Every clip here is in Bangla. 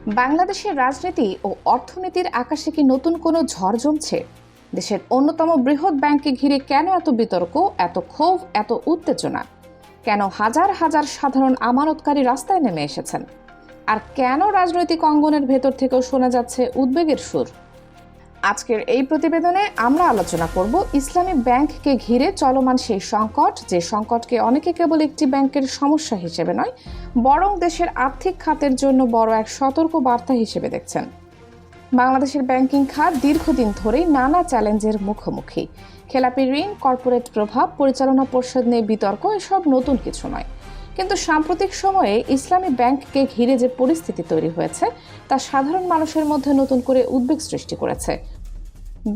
বাংলাদেশের রাজনীতি ও অর্থনীতির আকাশে কি নতুন কোনো ঝড় জমছে? দেশের অন্যতম বৃহৎ ব্যাংককে ঘিরে কেন এত বিতর্ক, এত ক্ষোভ, এত উত্তেজনা? কেন হাজার হাজার সাধারণ আমানতকারী রাস্তায় নেমে এসেছেন? আর কেন রাজনৈতিক অঙ্গনের ভেতর থেকেও শোনা যাচ্ছে উদ্বেগের সুর? আজকের এই প্রতিবেদনে আমরা আলোচনা করব ইসলামী ব্যাংককে ঘিরে চলমান সেই সংকট, যে সংকটকে অনেকে কেবল একটি ব্যাংকের সমস্যা হিসেবে নয়, বরং দেশের আর্থিক খাতের জন্য বড় এক সতর্ক বার্তা হিসেবে দেখছেন। বাংলাদেশের ব্যাংকিং খাত দীর্ঘদিন ধরেই নানা চ্যালেঞ্জের মুখোমুখি। খেলাপি ঋণ, কর্পোরেট প্রভাব, পরিচালনা পর্ষদ নিয়ে বিতর্ক এসব নতুন কিছু নয়। কিন্তু সাম্প্রতিক সময়ে ইসলামী ব্যাংককে ঘিরে যে পরিস্থিতি তৈরি হয়েছে তা সাধারণ মানুষের মধ্যে নতুন করে উদ্বেগ সৃষ্টি করেছে।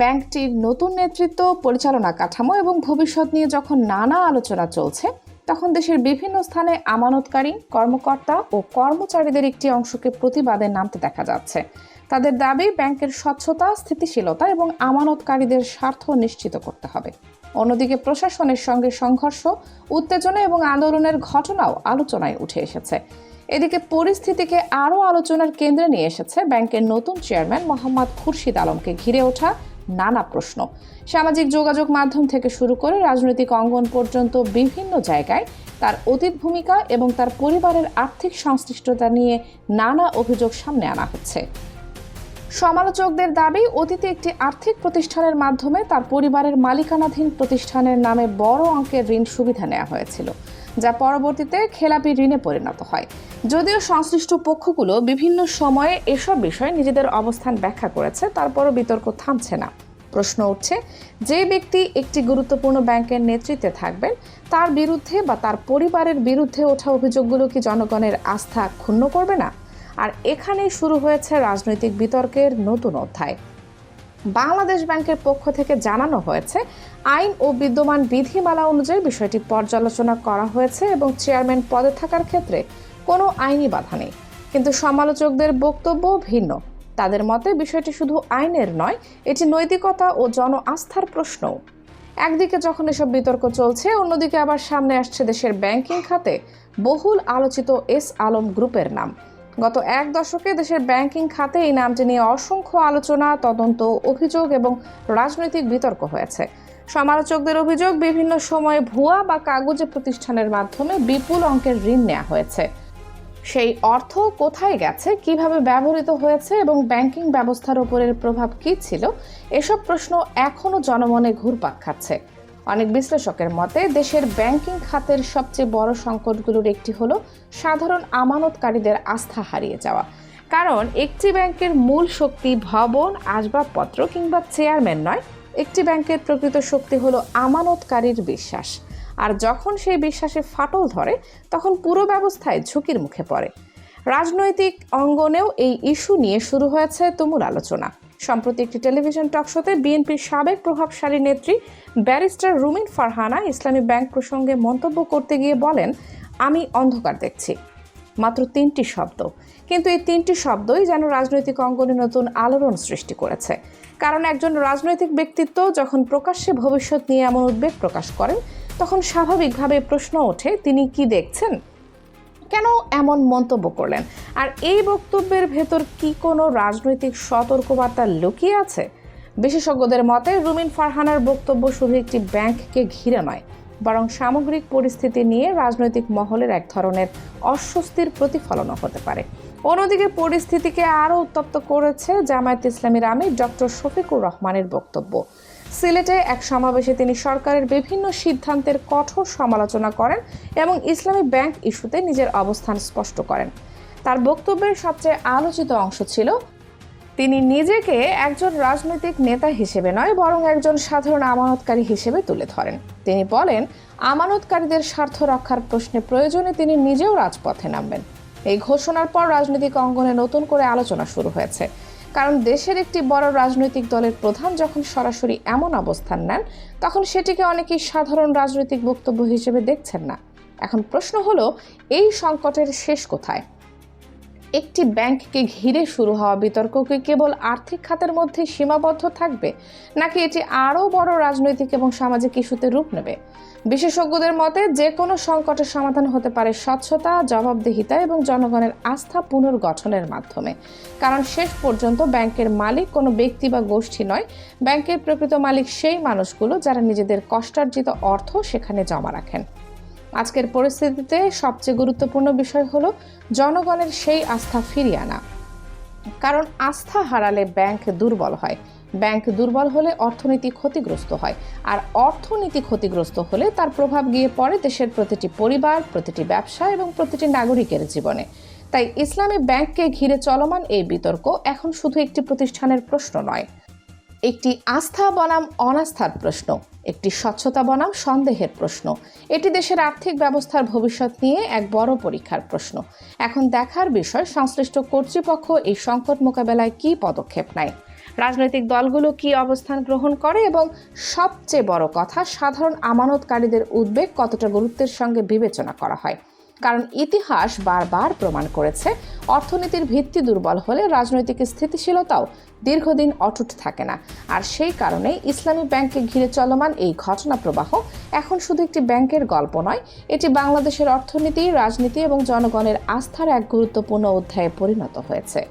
ব্যাংকটির নতুন নেতৃত্ব, পরিচালনা কাঠামো এবং ভবিষ্যৎ নিয়ে যখন নানা আলোচনা চলছে, তখন দেশের বিভিন্ন স্থানে আমানতকারী, কর্মকর্তা ও কর্মচারীদের একটি অংশকে প্রতিবাদে নামতে দেখা যাচ্ছে। তাদের দাবি, ব্যাংকের স্বচ্ছতা, স্থিতিশীলতা এবং আমানতকারীদের স্বার্থ নিশ্চিত করতে হবে। অন্যদিকে প্রশাসনের সঙ্গে সংঘর্ষ, উত্তেজনা এবং আন্দোলনের ঘটনাও আলোচনায় উঠে এসেছে। এদিকে পরিস্থিতিকে আরও আলোচনার কেন্দ্রে নিয়ে এসেছে ব্যাংকের নতুন চেয়ারম্যান মোহাম্মদ খুরশিদ আলমকে ঘিরে ওঠা নানা প্রশ্ন। সামাজিক যোগাযোগ মাধ্যম থেকে শুরু করে রাজনৈতিক অঙ্গন পর্যন্ত বিভিন্ন জায়গায় তার অতীত ভূমিকা এবং তার পরিবারের আর্থিক সংশ্লিষ্টতা নিয়ে নানা অভিযোগ সামনে আনা হচ্ছে। সমালোচকদের দাবি, অতীতে একটি আর্থিক প্রতিষ্ঠানের মাধ্যমে তার পরিবারের মালিকানাধীন প্রতিষ্ঠানের নামে বড় অঙ্কের ঋণ সুবিধা নেওয়া হয়েছিল, যা পরবর্তীতে খেলাপি ঋণে পরিণত হয়। যদিও সংশ্লিষ্ট পক্ষগুলো বিভিন্ন সময়ে এসব বিষয়ে নিজেদের অবস্থান ব্যাখ্যা করেছে, তারপরও বিতর্ক থামছে না। প্রশ্ন উঠছে, যে ব্যক্তি একটি গুরুত্বপূর্ণ ব্যাংকের নেতৃত্বে থাকবেন, তার বিরুদ্ধে বা তার পরিবারের বিরুদ্ধে ওঠা অভিযোগগুলো কি জনগণের আস্থা ক্ষুণ্ণ করবে না? আর এখানেই শুরু হয়েছে রাজনৈতিক বিতর্কের নতুন অধ্যায়। বাংলাদেশ ব্যাংকের পক্ষ থেকে জানানো হয়েছে, আইন ও বিদ্যমান বিধিমালা অনুযায়ী বিষয়টি পর্যালোচনা করা হয়েছে এবং চেয়ারম্যান পদে থাকার ক্ষেত্রে কোনো আইনি বাধা নেই। কিন্তু সমালোচকদের বক্তব্য ভিন্ন। তাদের মতে বিষয়টি শুধু আইনের নয়, এটি নৈতিকতা ও জন আস্থার প্রশ্নও। একদিকে যখন এসব বিতর্ক চলছে, অন্যদিকে আবার সামনে আসছে দেশের ব্যাংকিং খাতে বহুল আলোচিত এস আলম গ্রুপের নাম। গত এক দশকে দেশের ব্যাংকিং খাতে এই নামটি নিয়ে অসংখ্য আলোচনা, তদন্ত, অভিযোগ এবং রাজনৈতিক বিতর্ক হয়েছে। সমালোচকদের অভিযোগ, বিভিন্ন সময়ে ভুয়া বা কাগজে প্রতিষ্ঠানের মাধ্যমে বিপুল অঙ্কের ঋণ নেওয়া হয়েছে। সেই অর্থ কোথায় গেছে, কিভাবে ব্যবহৃত হয়েছে এবং ব্যাংকিং ব্যবস্থার উপরের প্রভাব কী ছিল, এসব প্রশ্ন এখনও জনমনে ঘুরপাক খাচ্ছে। অনেক বিশ্লেষকের মতে দেশের ব্যাংকিং খাতের সবচেয়ে বড় সংকটগুলোর একটি হলো সাধারণ আমানতকারীদের আস্থা হারিয়ে যাওয়া। কারণ একটি ব্যাংকের মূল শক্তি ভবন, আসবাবপত্র কিংবা চেয়ারম্যান নয়, একটি ব্যাংকের প্রকৃত শক্তি হলো আমানতকারীর বিশ্বাস। আর যখন সেই বিশ্বাসে ফাটল ধরে, তখন পুরো ব্যবস্থায় ঝুঁকির মুখে পড়ে। রাজনৈতিক অঙ্গনেও এই ইস্যু নিয়ে শুরু হয়েছে তুমুল আলোচনা। সম্প্রতি একটি টেলিভিশন টকশোতে বিএনপির সাবেক প্রভাবশালী নেত্রী ব্যারিস্টার রুমিন ফারহানা ইসলামী ব্যাংক প্রসঙ্গে মন্তব্য করতে গিয়ে বলেন, আমি অন্ধকার দেখছি। মাত্র 3টি শব্দ, কিন্তু এই 3টি শব্দই যেন রাজনৈতিক অঙ্গনে নতুন আলোড়ন সৃষ্টি করেছে। কারণ একজন রাজনৈতিক ব্যক্তিত্ব যখন প্রকাশ্যে ভবিষ্যৎ নিয়ে এমন উদ্বেগ প্রকাশ করেন, তখন স্বাভাবিকভাবে প্রশ্ন ওঠে, তিনি কি দেখছেন? কেন এমন মন্তব্য করলেন? আর এই বক্তব্যের ভেতর কি কোনো রাজনৈতিক সতর্কবার্তা লুকিয়ে আছে? বিশেষজ্ঞদের মতে রুমিন ফারহানার বক্তব্য শুধু একটি ব্যাংককে ঘিরে নয়, বরং সামগ্রিক পরিস্থিতি নিয়ে রাজনৈতিক মহলের এক ধরনের অস্বস্তির প্রতিফলনও হতে পারে। অন্যদিকে পরিস্থিতিকে আরও উত্তপ্ত করেছে জামায়াত ইসলামীর আমির ডক্টর শফিকুর রহমানের বক্তব্য। সিলেটে এক সমাবেশে তিনি সরকারের বিভিন্ন সিদ্ধান্তের কঠোর সমালোচনা করেন এবং ইসলামী ব্যাংক ইস্যুতে নিজের অবস্থান স্পষ্ট করেন। তার বক্তব্যের সবচেয়ে আলোচিত অংশ ছিল, তিনি নিজেকে একজন রাজনৈতিক নেতা হিসেবে নয়, বরং একজন সাধারণ আমানতকারী হিসেবে তুলে ধরেন। তিনি বলেন, আমানতকারীদের স্বার্থ রক্ষার প্রশ্নে প্রয়োজনে তিনি নিজেও রাজপথে নামবেন। এই ঘোষণার পর রাজনৈতিক অঙ্গনে নতুন করে আলোচনা শুরু হয়েছে। কারণ দেশের একটি বড় রাজনৈতিক দলের প্রধান যখন সরাসরি এমন অবস্থান নেন, তখন সেটিকে অনেকেই সাধারণ রাজনৈতিক বক্তব্য হিসেবে দেখছেন না। এখন প্রশ্ন হলো, এই সংকটের শেষ কোথায়? একটি ব্যাংককে ঘিরে শুরু হওয়া বিতর্ক কি কেবল আর্থিক খাতের মধ্যে সীমাবদ্ধ থাকবে, নাকি এটি আরও বড় রাজনৈতিক এবং সামাজিক ইস্যুতে রূপ নেবে? বিশেষজ্ঞদের মতে যে কোনো সংকটের সমাধান হতে পারে স্বচ্ছতা, জবাবদিহিতা এবং জনগণের আস্থা পুনর্গঠনের মাধ্যমে। কারণ শেষ পর্যন্ত ব্যাংকের মালিক কোনো ব্যক্তি বা গোষ্ঠী নয়, ব্যাংকের প্রকৃত মালিক সেই মানুষগুলো যারা নিজেদের কষ্টার্জিত অর্থ সেখানে জমা রাখেন। আজকের পরিস্থিতিতে সবচেয়ে গুরুত্বপূর্ণ বিষয় হলো জনগণের সেই আস্থা ফিরিয়ে আনা। কারণ আস্থা হারালে ব্যাংক দুর্বল হয়, ব্যাংক দুর্বল হলে অর্থনীতি ক্ষতিগ্রস্ত হয়, আর অর্থনীতি ক্ষতিগ্রস্ত হলে তার প্রভাব গিয়ে পড়ে দেশের প্রতিটি পরিবার, প্রতিটি ব্যবসা এবং প্রতিটি নাগরিকের জীবনে। তাই ইসলামী ব্যাংককে ঘিরে চলমান এই বিতর্ক এখন শুধু একটি প্রতিষ্ঠানের প্রশ্ন নয়, একটি আস্থা বনাম অনাস্থার প্রশ্ন, একটি স্বচ্ছতা বনাম সন্দেহের প্রশ্ন। এটি দেশের আর্থিক ব্যবস্থার ভবিষ্যৎ নিয়ে এক বড় পরীক্ষার প্রশ্ন। এখন দেখার বিষয় সংশ্লিষ্ট কর্তৃপক্ষ এই সংকট মোকাবেলায় কী পদক্ষেপ নেয়, রাজনৈতিক দলগুলো কী অবস্থান গ্রহণ করে এবং সবচেয়ে বড় কথা, সাধারণ আমানতকারীদের উদ্বেগ কতটা গুরুত্বের সঙ্গে বিবেচনা করা হয়। কারণ ইতিহাস বারবার প্রমাণ করেছে, অর্থনীতির ভিত্তি দুর্বল হলে রাজনৈতিক স্থিতিশীলতাও দীর্ঘদিন অটুট থাকে না। আর সেই কারণে ইসলামী ব্যাংককে ঘিরে চলমান এই ঘটনা প্রবাহ এখন শুধু একটি ব্যাংকের গল্প নয়, এটি বাংলাদেশের অর্থনীতি, রাজনীতি এবং জনগণের আস্থার এক গুরুত্বপূর্ণ অধ্যায়ে পরিণত হয়েছে।